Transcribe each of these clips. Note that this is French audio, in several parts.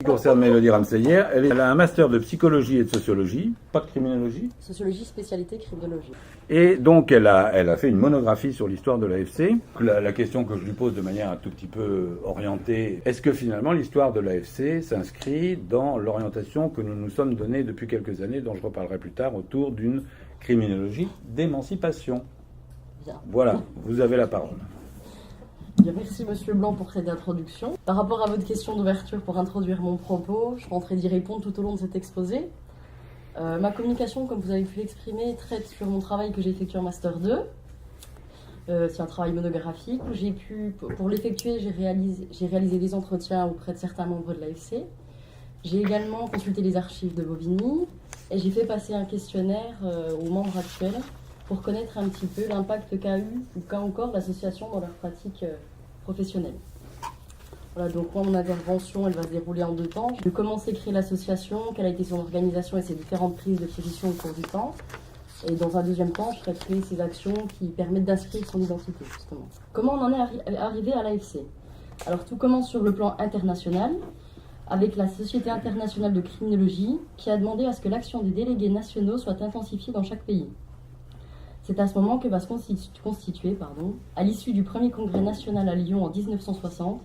qui concerne Mélodie Ramseyer, elle a un master de psychologie et de sociologie, pas de criminologie. Sociologie, spécialité criminologie. Et donc elle a fait une monographie sur l'histoire de l'AFC. La question que je lui pose de manière un tout petit peu orientée, est-ce que finalement l'histoire de l'AFC s'inscrit dans l'orientation que nous nous sommes donnée depuis quelques années, dont je reparlerai plus tard, autour d'une criminologie d'émancipation? Bien. Voilà, vous avez la parole. Bien, merci Monsieur Blanc pour cette introduction. Par rapport à votre question d'ouverture pour introduire mon propos, je tenterai d'y répondre tout au long de cet exposé. Ma communication, comme vous avez pu l'exprimer, traite sur mon travail que j'ai effectué en Master 2. C'est un travail monographique où pour l'effectuer, j'ai réalisé des entretiens auprès de certains membres de l'AFC. J'ai également consulté les archives de Bobigny et j'ai fait passer un questionnaire aux membres actuels pour connaître un petit peu l'impact qu'a eu ou qu'a encore l'association dans leur pratique professionnelle. Voilà, donc moi, mon intervention, elle va se dérouler en 2 temps. De comment s'est créée l'association, quelle a été son organisation et ses différentes prises de position au cours du temps. Et dans un 2e temps, je traiterai ces actions qui permettent d'inscrire son identité, justement. Comment on en est arrivé à l'AFC? Alors, tout commence sur le plan international, avec la Société internationale de criminologie, qui a demandé à ce que l'action des délégués nationaux soit intensifiée dans chaque pays. C'est à ce moment que va se constituer, à l'issue du premier congrès national à Lyon en 1960,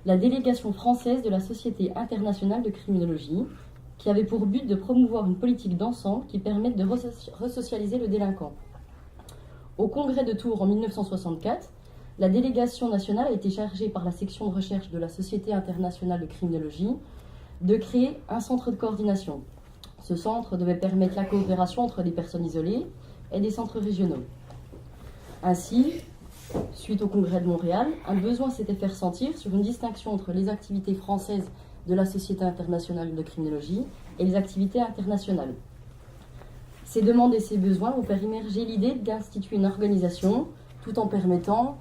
la délégation française de la Société internationale de criminologie, qui avait pour but de promouvoir une politique d'ensemble qui permette de resocialiser le délinquant. Au congrès de Tours en 1964, la délégation nationale a été chargée par la section de recherche de la Société internationale de criminologie de créer un centre de coordination. Ce centre devait permettre la coopération entre des personnes isolées et des centres régionaux. Ainsi, suite au congrès de Montréal, un besoin s'était fait ressentir sur une distinction entre les activités françaises de la Société internationale de criminologie et les activités internationales. Ces demandes et ces besoins vont faire émerger l'idée d'instituer une organisation tout en permettant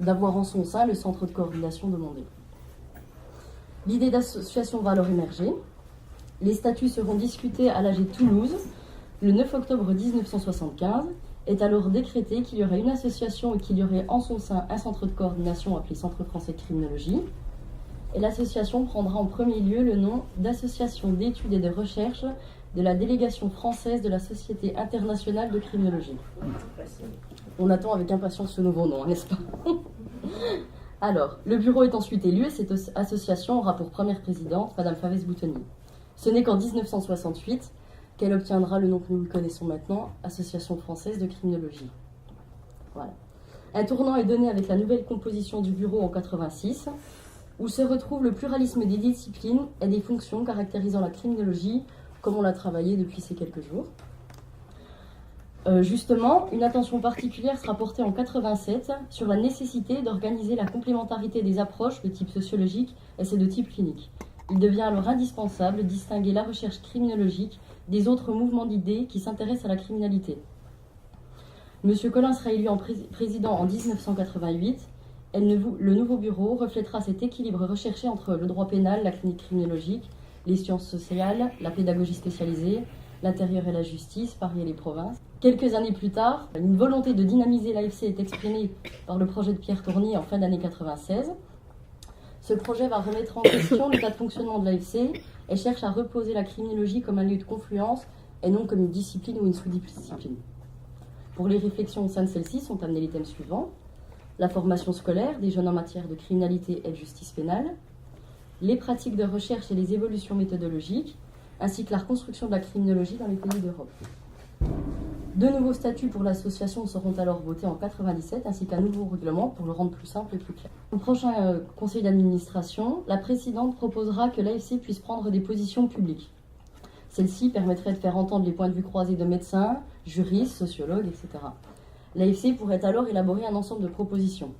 d'avoir en son sein le centre de coordination demandé. L'idée d'association va alors émerger. Les statuts seront discutés à l'AG de Toulouse le 9 octobre 1975. Est alors décrété qu'il y aurait une association et qu'il y aurait en son sein un centre de coordination appelé Centre français de criminologie. Et l'association prendra en premier lieu le nom d'Association d'études et de recherche de la délégation française de la Société internationale de criminologie. On attend avec impatience ce nouveau nom, n'est-ce pas? Alors, le bureau est ensuite élu et cette association aura pour première présidente Madame Favès-Boutonier. Ce n'est qu'en 1968 qu'elle obtiendra le nom que nous lui connaissons maintenant, Association française de criminologie. Voilà. Un tournant est donné avec la nouvelle composition du bureau en 86, où se retrouve le pluralisme des disciplines et des fonctions caractérisant la criminologie, comme on l'a travaillé depuis ces quelques jours. Justement, une attention particulière sera portée en 87 sur la nécessité d'organiser la complémentarité des approches de type sociologique et celles de type clinique. Il devient alors indispensable de distinguer la recherche criminologique des autres mouvements d'idées qui s'intéressent à la criminalité. M. Collin sera élu en président en 1988 et le nouveau bureau reflètera cet équilibre recherché entre le droit pénal, la clinique criminologique, les sciences sociales, la pédagogie spécialisée, l'intérieur et la justice, Paris et les provinces. Quelques années plus tard, une volonté de dynamiser l'AFC est exprimée par le projet de Pierre Tournier en fin d'année 96. Ce projet va remettre en question l'état de fonctionnement de l'AFC et cherche à reposer la criminologie comme un lieu de confluence et non comme une discipline ou une sous-discipline. Pour les réflexions au sein de celle-ci sont amenés les thèmes suivants: la formation scolaire des jeunes en matière de criminalité et de justice pénale, les pratiques de recherche et les évolutions méthodologiques, ainsi que la reconstruction de la criminologie dans les pays d'Europe. 2 nouveaux statuts pour l'association seront alors votés en 97, ainsi qu'un nouveau règlement pour le rendre plus simple et plus clair. Au prochain conseil d'administration, la présidente proposera que l'AFC puisse prendre des positions publiques. Celle-ci permettrait de faire entendre les points de vue croisés de médecins, juristes, sociologues, etc. L'AFC pourrait alors élaborer un ensemble de propositions.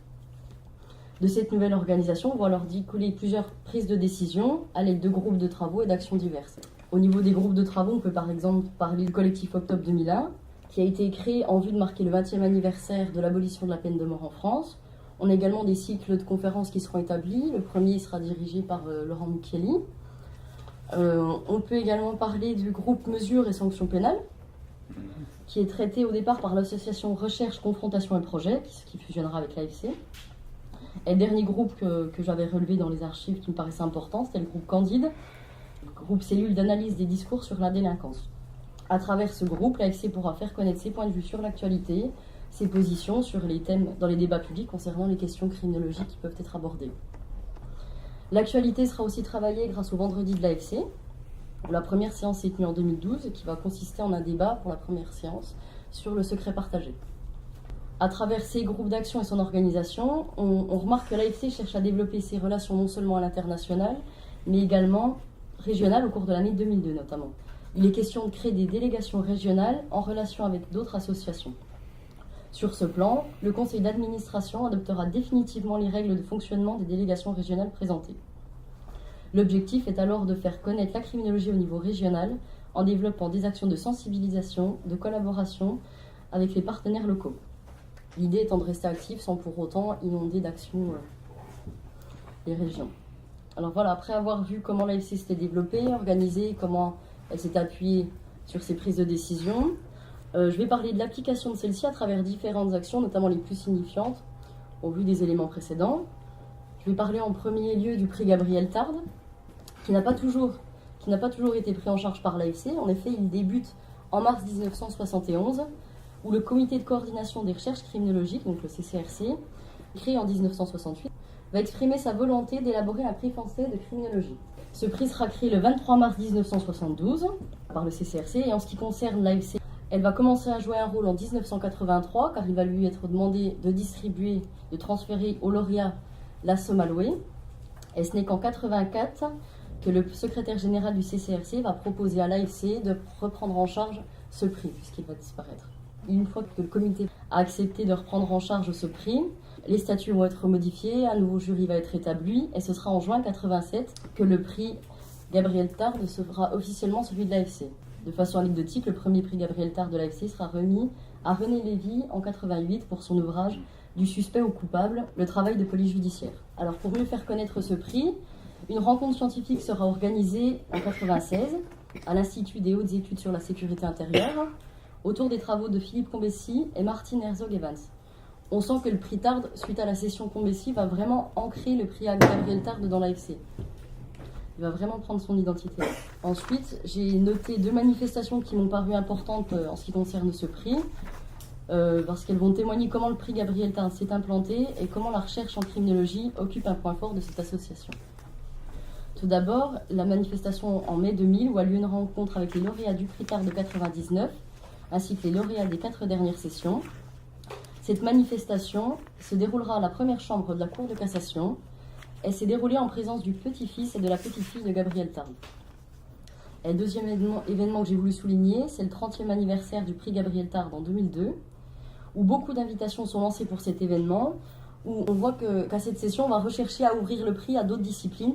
De cette nouvelle organisation vont alors découler plusieurs prises de décision à l'aide de groupes de travaux et d'actions diverses. Au niveau des groupes de travaux, on peut par exemple parler du collectif Octobre 2001, qui a été créé en vue de marquer le 20e anniversaire de l'abolition de la peine de mort en France. On a également des cycles de conférences qui seront établis. Le premier sera dirigé par Laurent Micheli. On peut également parler du groupe Mesures et sanctions pénales, qui est traité au départ par l'association Recherche, Confrontation et Projet, qui fusionnera avec l'AFC. Et le dernier groupe que j'avais relevé dans les archives qui me paraissait important, c'était le groupe Candide, groupe cellule d'analyse des discours sur la délinquance. À travers ce groupe, l'AFC pourra faire connaître ses points de vue sur l'actualité, ses positions sur les thèmes dans les débats publics concernant les questions criminologiques qui peuvent être abordées. L'actualité sera aussi travaillée grâce au vendredi de l'AFC, où la première séance est tenue en 2012, qui va consister en un débat pour la première séance sur le secret partagé. À travers ces groupes d'action et son organisation, on remarque que l'AFC cherche à développer ses relations non seulement à l'international, mais également régionales au cours de l'année 2002 notamment. Il est question de créer des délégations régionales en relation avec d'autres associations. Sur ce plan, le conseil d'administration adoptera définitivement les règles de fonctionnement des délégations régionales présentées. L'objectif est alors de faire connaître la criminologie au niveau régional en développant des actions de sensibilisation, de collaboration avec les partenaires locaux. L'idée étant de rester actif sans pour autant inonder d'actions les régions. Alors voilà, après avoir vu comment l'AFC s'était développée, organisée, comment elle s'est appuyée sur ses prises de décision, je vais parler de l'application de celle-ci à travers différentes actions, notamment les plus signifiantes, au vu des éléments précédents. Je vais parler en premier lieu du prix Gabriel Tarde, qui n'a pas toujours été pris en charge par l'AFC. En effet, il débute en mars 1971, où le Comité de coordination des recherches criminologiques, donc le CCRC, créé en 1968, va exprimer sa volonté d'élaborer un prix français de criminologie. Ce prix sera créé le 23 mars 1972 par le CCRC, et en ce qui concerne l'AFC, elle va commencer à jouer un rôle en 1983, car il va lui être demandé de distribuer, de transférer au lauréat la somme allouée. Et ce n'est qu'en 1984 que le secrétaire général du CCRC va proposer à l'AFC de reprendre en charge ce prix, puisqu'il va disparaître. Une fois que le comité a accepté de reprendre en charge ce prix, les statuts vont être modifiés, un nouveau jury va être établi, et ce sera en juin 1987 que le prix Gabriel Tarde sera officiellement celui de l'AFC. De façon anecdotique, le premier prix Gabriel Tarde de l'AFC sera remis à René Lévy en 1988 pour son ouvrage « Du suspect au coupable, le travail de police judiciaire ». Alors pour mieux faire connaître ce prix, une rencontre scientifique sera organisée en 1996 à l'Institut des hautes études sur la sécurité intérieure, autour des travaux de Philippe Combessy et Martine Herzog-Evans. On sent que le prix Tarde, suite à la session Combessy, va vraiment ancrer le prix Gabriel Tarde dans l'AFC. Il va vraiment prendre son identité. Ensuite, j'ai noté 2 manifestations qui m'ont paru importantes en ce qui concerne ce prix, parce qu'elles vont témoigner comment le prix Gabriel Tarde s'est implanté et comment la recherche en criminologie occupe un point fort de cette association. Tout d'abord, la manifestation en mai 2000 où a lieu une rencontre avec les lauréats du prix Tarde de 1999, ainsi que les lauréats des 4 dernières sessions. Cette manifestation se déroulera à la première chambre de la Cour de cassation. Elle s'est déroulée en présence du petit-fils et de la petite-fille de Gabriel Tarde. Et le deuxième événement que j'ai voulu souligner, c'est le 30e anniversaire du prix Gabriel Tarde en 2002, où beaucoup d'invitations sont lancées pour cet événement, où on voit qu'à cette session, on va rechercher à ouvrir le prix à d'autres disciplines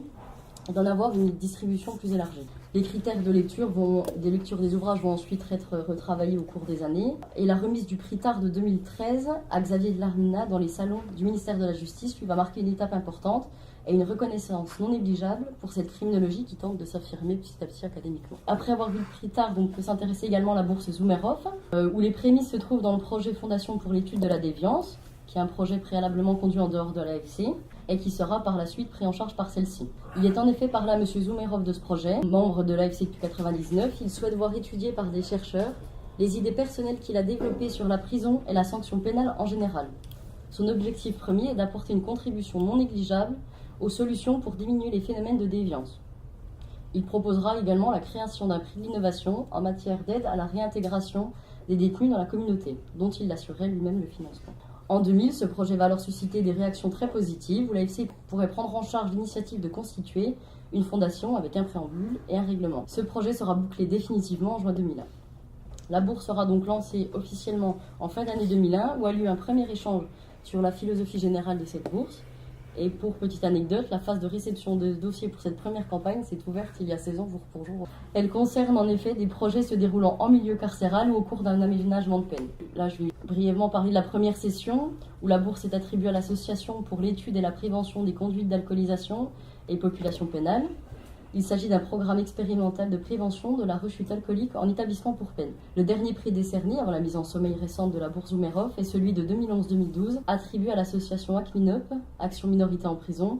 et d'en avoir une distribution plus élargie. Les critères de lecture des lectures des ouvrages vont ensuite être retravaillés au cours des années. Et la remise du prix Tarde de 2013 à Xavier de Larmina dans les salons du ministère de la Justice lui va marquer une étape importante et une reconnaissance non négligeable pour cette criminologie qui tente de s'affirmer petit à petit académiquement. Après avoir vu le prix Tarde, on peut s'intéresser également à la bourse Zoumerhoff, où les prémices se trouvent dans le projet Fondation pour l'étude de la déviance, qui est un projet préalablement conduit en dehors de l'AFC et qui sera par la suite pris en charge par celle-ci. Il est en effet parlé à M. Zoumerhoff de ce projet, membre de l'AFC depuis 1999. Il souhaite voir étudier par des chercheurs les idées personnelles qu'il a développées sur la prison et la sanction pénale en général. Son objectif premier est d'apporter une contribution non négligeable aux solutions pour diminuer les phénomènes de déviance. Il proposera également la création d'un prix d'innovation en matière d'aide à la réintégration des détenus dans la communauté, dont il assurerait lui-même le financement. En 2000, ce projet va alors susciter des réactions très positives, où l'AFC pourrait prendre en charge l'initiative de constituer une fondation avec un préambule et un règlement. Ce projet sera bouclé définitivement en juin 2001. La bourse sera donc lancée officiellement en fin d'année 2001, où a lieu un premier échange sur la philosophie générale de cette bourse. Et pour petite anecdote, la phase de réception de dossiers pour cette première campagne s'est ouverte il y a 16 ans, jour pour jour. Elle concerne en effet des projets se déroulant en milieu carcéral ou au cours d'un aménagement de peine. Là, je vais brièvement parler de la première session, où la bourse est attribuée à l'Association pour l'étude et la prévention des conduites d'alcoolisation et population pénale. Il s'agit d'un programme expérimental de prévention de la rechute alcoolique en établissement pour peine. Le dernier prix décerné, avant la mise en sommeil récente de la bourse Zoumerhoff, est celui de 2011-2012, attribué à l'association ACMINOP, Action Minorité en Prison,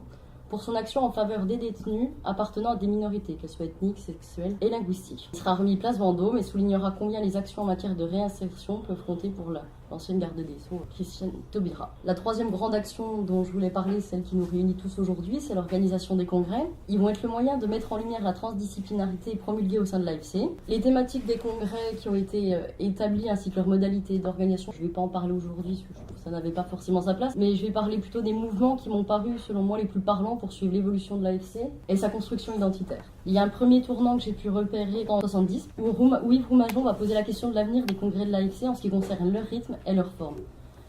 pour son action en faveur des détenus appartenant à des minorités, qu'elles soient ethniques, sexuelles et linguistiques. Il sera remis place Vendôme et soulignera combien les actions en matière de réinsertion peuvent compter pour l'ancienne garde des Sceaux, Christiane Taubira. La troisième grande action dont je voulais parler, celle qui nous réunit tous aujourd'hui, c'est l'organisation des congrès. Ils vont être le moyen de mettre en lumière la transdisciplinarité promulguée au sein de l'AFC. Les thématiques des congrès qui ont été établies ainsi que leurs modalités d'organisation, je ne vais pas en parler aujourd'hui parce que je trouve que ça n'avait pas forcément sa place, mais je vais parler plutôt des mouvements qui m'ont paru selon moi les plus parlants pour suivre l'évolution de l'AFC et sa construction identitaire. Il y a un premier tournant que j'ai pu repérer en 1970 où Yves Roumajon va poser la question de l'avenir des congrès de l'AFC en ce qui concerne leur rythme et leur forme.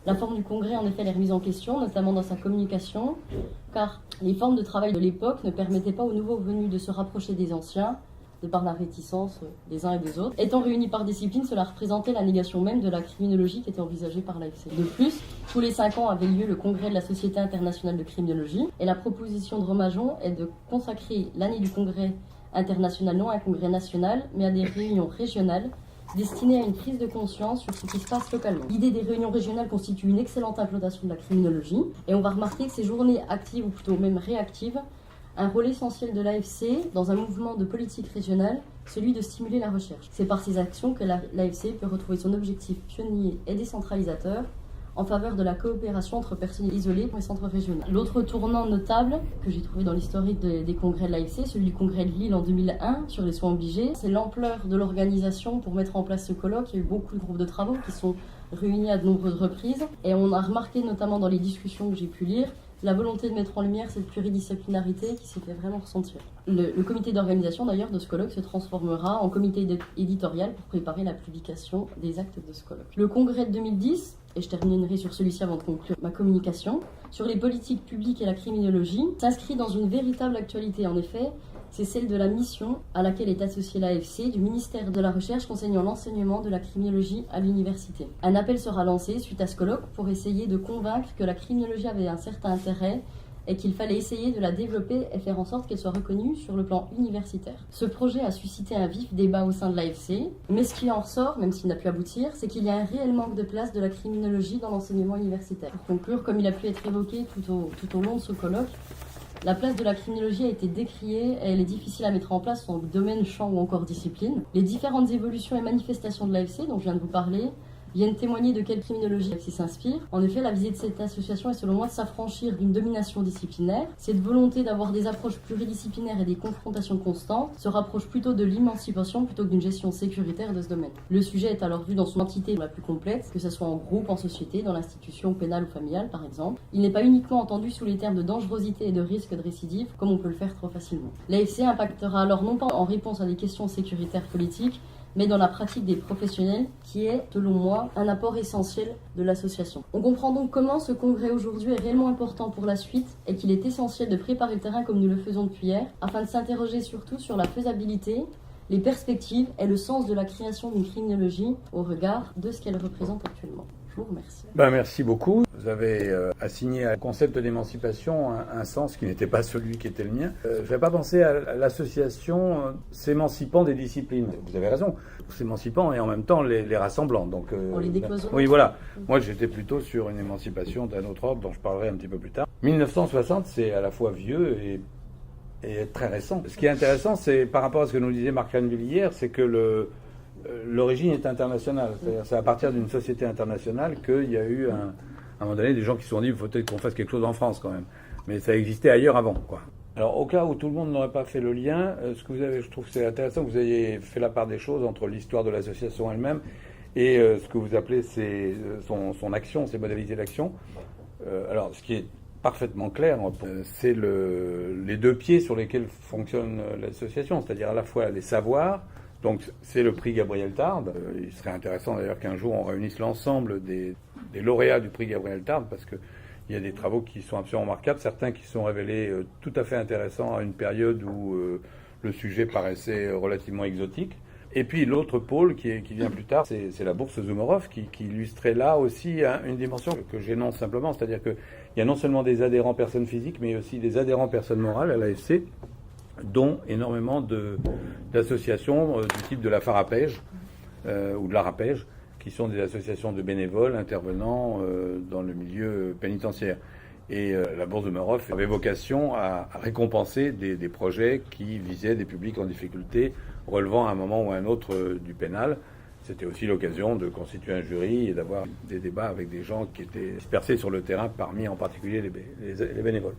La forme du congrès, en effet, elle est remise en question, notamment dans sa communication, car les formes de travail de l'époque ne permettaient pas aux nouveaux venus de se rapprocher des anciens, de par la réticence des uns et des autres. Étant réunis par discipline, cela représentait la négation même de la criminologie qui était envisagée par l'AFC. De plus, tous les 5 ans avait lieu le congrès de la Société internationale de criminologie, et la proposition de Roumajon est de consacrer l'année du congrès international non à un congrès national, mais à des réunions régionales destinées à une prise de conscience sur ce qui se passe localement. L'idée des réunions régionales constitue une excellente implantation de la criminologie, et on va remarquer que ces journées actives, ou plutôt même réactives, un rôle essentiel de l'AFC dans un mouvement de politique régionale, celui de stimuler la recherche. C'est par ces actions que l'AFC peut retrouver son objectif pionnier et décentralisateur en faveur de la coopération entre personnes isolées pour les centres régionaux. L'autre tournant notable que j'ai trouvé dans l'historique des congrès de l'AFC, celui du congrès de Lille en 2001 sur les soins obligés, c'est l'ampleur de l'organisation pour mettre en place ce colloque. Il y a eu beaucoup de groupes de travaux qui sont réunis à de nombreuses reprises et on a remarqué notamment dans les discussions que j'ai pu lire la volonté de mettre en lumière cette pluridisciplinarité qui s'est fait vraiment ressentir. Le comité d'organisation d'ailleurs de ce colloque se transformera en comité éditorial pour préparer la publication des actes de ce colloque. Le congrès de 2010, et je terminerai sur celui-ci avant de conclure ma communication, sur les politiques publiques et la criminologie, s'inscrit dans une véritable actualité. En effet, c'est celle de la mission à laquelle est associée l'AFC du ministère de la Recherche concernant l'enseignement de la criminologie à l'université. Un appel sera lancé suite à ce colloque pour essayer de convaincre que la criminologie avait un certain intérêt et qu'il fallait essayer de la développer et faire en sorte qu'elle soit reconnue sur le plan universitaire. Ce projet a suscité un vif débat au sein de l'AFC, mais ce qui en ressort, même s'il n'a pu aboutir, c'est qu'il y a un réel manque de place de la criminologie dans l'enseignement universitaire. Pour conclure, comme il a pu être évoqué tout au long de ce colloque, la place de la criminologie a été décriée et elle est difficile à mettre en place en domaine, champ ou encore discipline. Les différentes évolutions et manifestations de l'AFC, dont je viens de vous parler, viennent témoigner de quelle criminologie l'AFC s'inspire. En effet, la visée de cette association est selon moi de s'affranchir d'une domination disciplinaire. Cette volonté d'avoir des approches pluridisciplinaires et des confrontations constantes se rapproche plutôt de l'émancipation plutôt que d'une gestion sécuritaire de ce domaine. Le sujet est alors vu dans son entité la plus complète, que ce soit en groupe, en société, dans l'institution pénale ou familiale par exemple. Il n'est pas uniquement entendu sous les termes de dangerosité et de risque de récidive, comme on peut le faire trop facilement. L'AFC impactera alors non pas en réponse à des questions sécuritaires politiques, mais dans la pratique des professionnels, qui est, selon moi, un apport essentiel de l'association. On comprend donc comment ce congrès aujourd'hui est réellement important pour la suite et qu'il est essentiel de préparer le terrain comme nous le faisons depuis hier, afin de s'interroger surtout sur la faisabilité, les perspectives et le sens de la création d'une criminologie au regard de ce qu'elle représente actuellement. Je vous remercie. Merci beaucoup. Vous avez assigné au concept d'émancipation un sens qui n'était pas celui qui était le mien. Je n'avais pas pensé à l'association s'émancipant des disciplines. Vous avez raison, s'émancipant et en même temps les rassemblant. Donc, on les décloisonne. Oui, voilà. Moi, j'étais plutôt sur une émancipation d'un autre ordre dont je parlerai un petit peu plus tard. 1960, c'est à la fois vieux et très récent. Ce qui est intéressant, c'est par rapport à ce que nous disait Marc Canville hier, c'est que l'origine est internationale. C'est-à-dire, c'est à partir d'une société internationale qu'il y a eu, à un moment donné, des gens qui se sont dit il faut peut-être qu'on fasse quelque chose en France quand même. Mais ça existait ailleurs avant, quoi. Alors, au cas où tout le monde n'aurait pas fait le lien, ce que vous avez, je trouve que c'est intéressant que vous ayez fait la part des choses entre l'histoire de l'association elle-même et ce que vous appelez son action, ses modalités d'action. Alors, ce qui est parfaitement clair, c'est les deux pieds sur lesquels fonctionne l'association, c'est-à-dire à la fois les savoirs. Donc c'est le prix Gabriel Tarde. Il serait intéressant d'ailleurs qu'un jour on réunisse l'ensemble des lauréats du prix Gabriel Tarde parce qu'il y a des travaux qui sont absolument remarquables, certains qui sont révélés tout à fait intéressants à une période où le sujet paraissait relativement exotique. Et puis l'autre pôle qui vient plus tard, c'est la bourse Zoumarov qui illustrait là aussi une dimension que j'énonce simplement, c'est-à-dire qu'il y a non seulement des adhérents personnes physiques mais aussi des adhérents personnes morales à l'AFC, dont énormément d'associations du type de la Farapège ou de la Rapège, qui sont des associations de bénévoles intervenant dans le milieu pénitentiaire. Et la Bourse de Maroff avait vocation à récompenser des projets qui visaient des publics en difficulté, relevant à un moment ou à un autre du pénal. C'était aussi l'occasion de constituer un jury et d'avoir des débats avec des gens qui étaient dispersés sur le terrain, parmi en particulier les bénévoles.